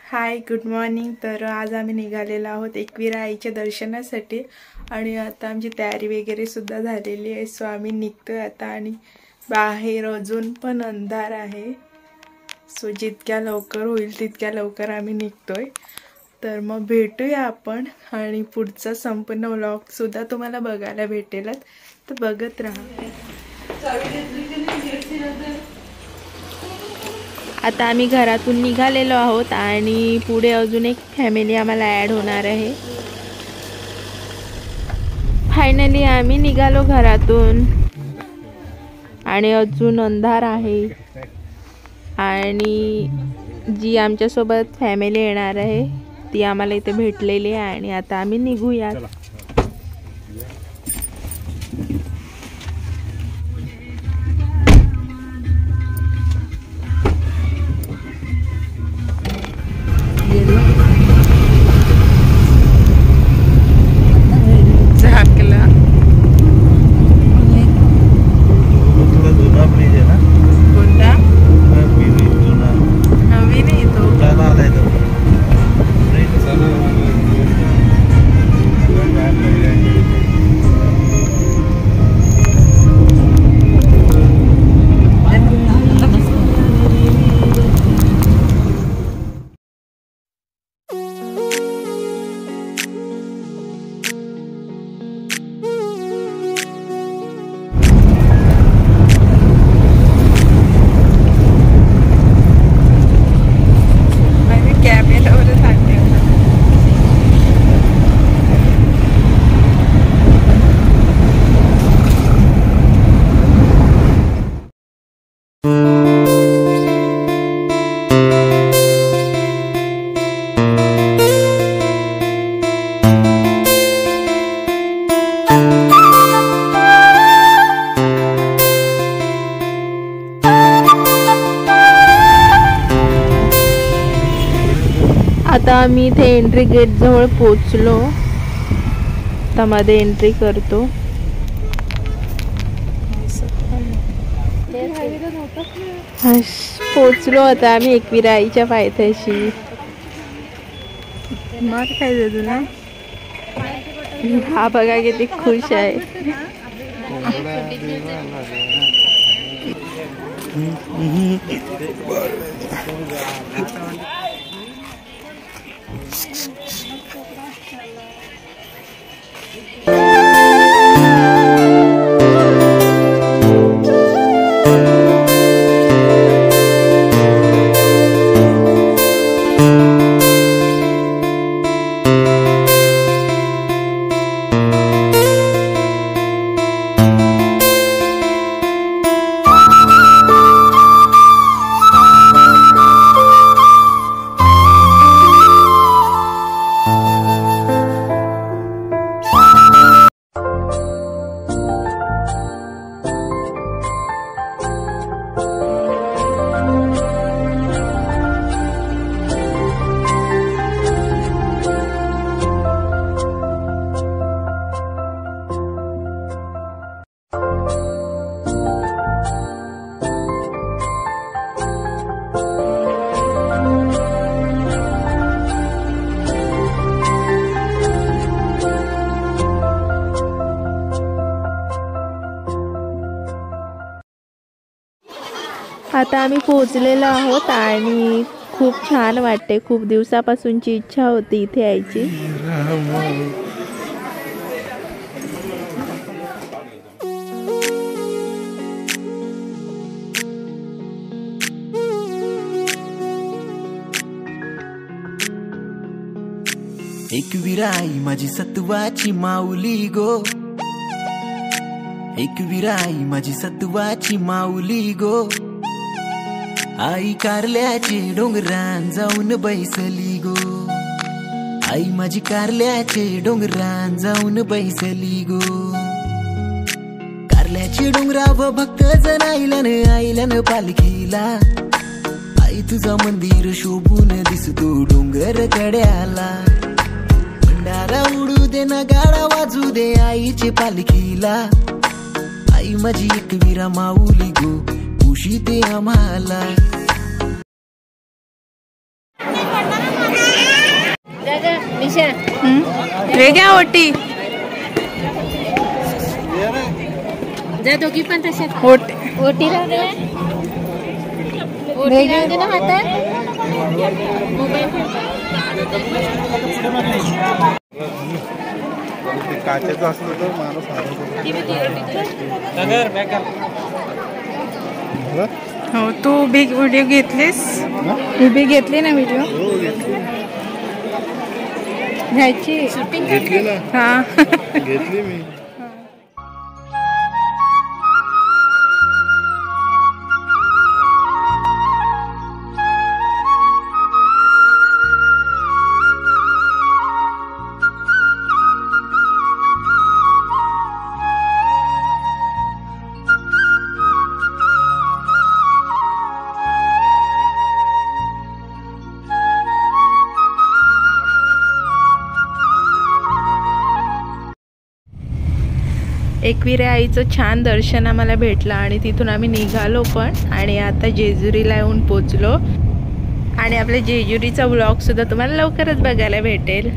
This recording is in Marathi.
हाय, गुड मॉर्निंग। तर आज आम्ही निघालेलो आहोत एकविरा आईच्या दर्शनासाठी आणि आता आमची तयारी वगैरे सुद्धा झालेली आहे। सो आम्ही निघतोय आता आणि बाहेर अजून पण अंधार आहे। सो जितक्या लवकर होईल तितक्या लवकर आम्ही निघतोय। तर मग भेटूया आपण आणि पुढचा संपूर्ण व्लॉग सुद्धा तुम्हाला बघायला भेटेलच, तर बघत राहा। आता आम्ही घरातून निघालेलो आहोत आणि पुढे अजून एक फॅमिली आम्हाला ॲड होणार आहे। फायनली आम्ही निघालो घरातून आणि अजून अंधार आहे आणि जी आमच्यासोबत फॅमिली येणार आहे ती आम्हाला इथे भेटलेली आहे आणि आता आम्ही निघूया। आता आम्ही इथे एंट्री गेट जवळ पोहोचलो, आता मध्ये एंट्री करतो। पोहोचलो आता आम्ही एकविरा आईच्या पायथ्याशी। मग काय देतो ना, हा बघा किती खुश आहे। आता आम्ही पोहोचलेलो आहोत आणि खूप छान वाटते। खूप दिवसापासूनची इच्छा होती इथे यायची। एकविरा आई माझी सत्वाची माऊली गो, एकविरा आई माझी सत्वाची माऊली गो। आई कारल्याचे डोंगरान जाऊन बैसली गो, आई माझी कारल्याचे डोंगरान जाऊन बैसली गो। कारल्याचे डोंगराव भक्त जण आईल्यान पालखीला, आई तुझा मंदिर शोभून दिसतो डोंगर कड्याला. भंडारा उडू दे ना गाडा वाजू दे आईचे पालखीला. आई माझी एकविरा माऊली गो उशी ते आम्हाला. वेगळ्या ओटी जा दोघी पण तशात ओटी काचेचं असलं तर माणूस हो. तू उभी व्हिडिओ घेतलीस? उभी घेतली ना व्हिडिओ घ्यायची घेतली ना. हा घेतली मी. एकविरा आईचं छान दर्शन आम्हाला भेटलं आणि तिथून आम्ही निघालो पण. आणि आता जेजुरीला येऊन पोचलो आणि आपल्या जेजुरीचा व्लॉग सुद्धा तुम्हाला लवकरच बघायला भेटेल.